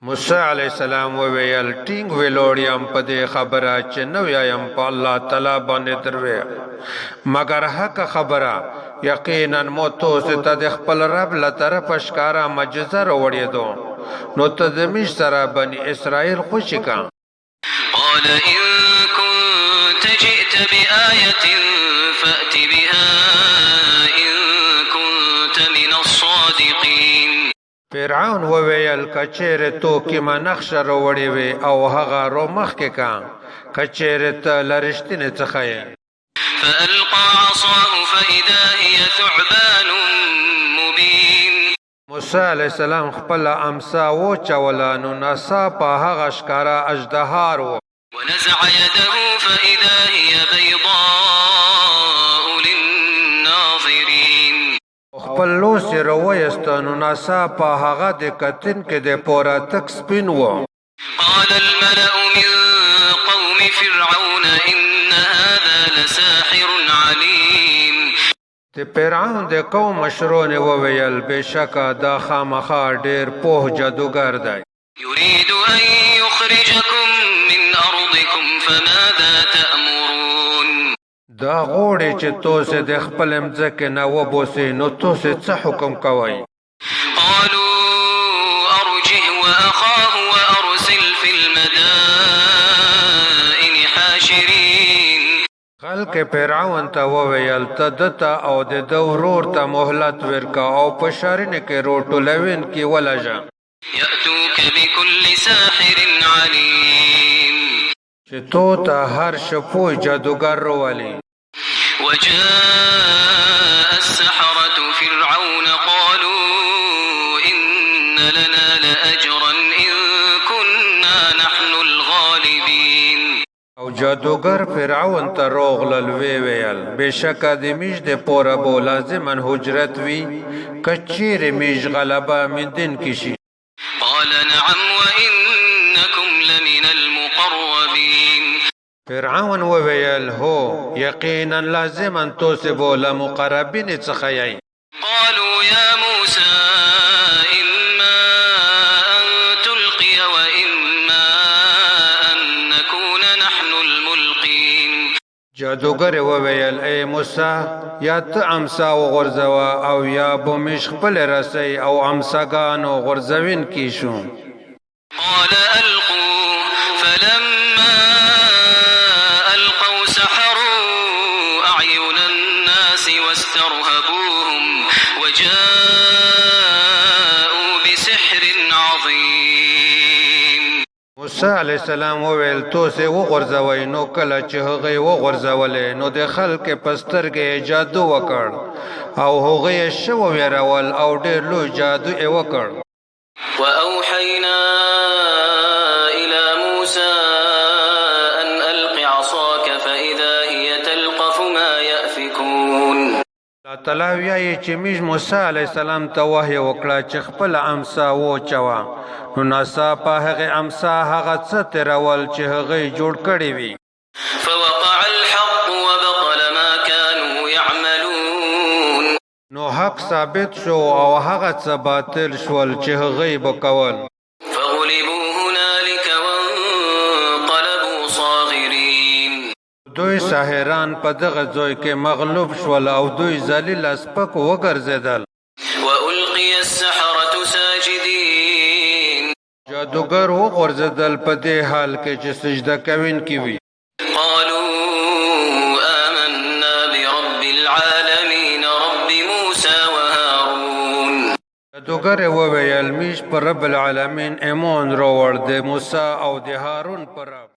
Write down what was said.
موسی علیہ السلام وویل ټینګ ویلوړیم په دې خبره چې نو یم په الله تعالی باندې دروي مگر حق خبره یقینا مو توسه ته د خپل رب له طرف ښکارا معجزه وروړې دو نو ته د مش سره بني اسرائیل خوشی کا قال ان كنت جئت بآية فأت بها ان كنت من الصادقين فرعون وویل کچېره تو کې ما نقش وروړې وي او هغه رو مخ کې کا کچېره ته لرشتنه څخه فألقى عصاه فإذا هي ثعبان مبين موسی علیہ السلام خپل امسا و چولانو نسا په هغه ښکارا اژدهار و ونزع يده فإذا هي بيضاء للناظرين خپل لوس رويستانو نسا په هغه د کتن کې د پورا تک سپین و قال الملأ من قوم فرعون إن هذا لساحر عليم د فرعون د قوم مشرون وویل بشکا دا خامخا ډیر په جادوګر دی يريد أن يخرجكم من أرضكم فماذا تأمرون دا غوړي چې توسه د خپل مځکه نه وبوسي نو توسه څه حکم کوي قالوا أرجه وأخاه وأرسل في المدائن حاشرين خلق فرعون ته وویل ته دته او د دورور ته مهلت ورکا او په شارنه کې روټولوین کې ولجا يأتوك بكل ساحر عليم چې تو ته هر شپو جادوګر وروالي وجاء السحرة فرعون قالوا إن لنا لأجرا إن كنا نحن الغالبين او جادوګر فرعون ته روغلل ویل بشکا د میش د پورا بو لازمن حجرت وی کچیر میش غلبا من دین کشي قال نعم وإنكم لمن المقربين فرعون وویل هو یقینا لازمن توسبو لمقربین څخه یی قالوا يا موسى إما أن تلقي وإما أن نكون نحن الملقين جادوګر وویل اے موسی یا ته امسا وغورځوا او یا به مش خپل رسي او امساګانو غورځوین کی شو قال ألقوا فلما ألقوا سحروا أعين الناس واسترهبوهم وجاءوا بسحر عظيم موسی علیہ السلام وویل توسه وغورځوي نو کله چې هغه وغورځولې نو د خلک پسترګې جادو وکړ او هغه شو ویرول او ډېر لوی جادو یې وکړ وأوحينا إلى موسى أن ألق عصاك فإذا هي تلقف ما يأفكون الله تعالی وایي چې میش موسی علیہ السلام ته وحی وکړه چې خپل امسا وچوا نو ناسا په هغه امسا هغه څه ترول چې هغه جوړ کړی وي فوقع الحق وبطل ما كانوا يعملون نو حق ثابت شو او هغه څه باطل شول چې هغه وکول فغلبوا هنالك وانقلبوا صاغرين دوی ساحران په دغه ځای کې مغلوب شول او دوی ذلیل اسپک وګرځیدل وألقي السحرة ساجدين جادوګر وغورځیدل په دې حال کې چې سجده کوین کی وي قالوا آمنا برب العالمين رب موسى وهارون جادوګر وویل میش پر رب العالمین ایمان راوړ د موسی او د هارون پر رب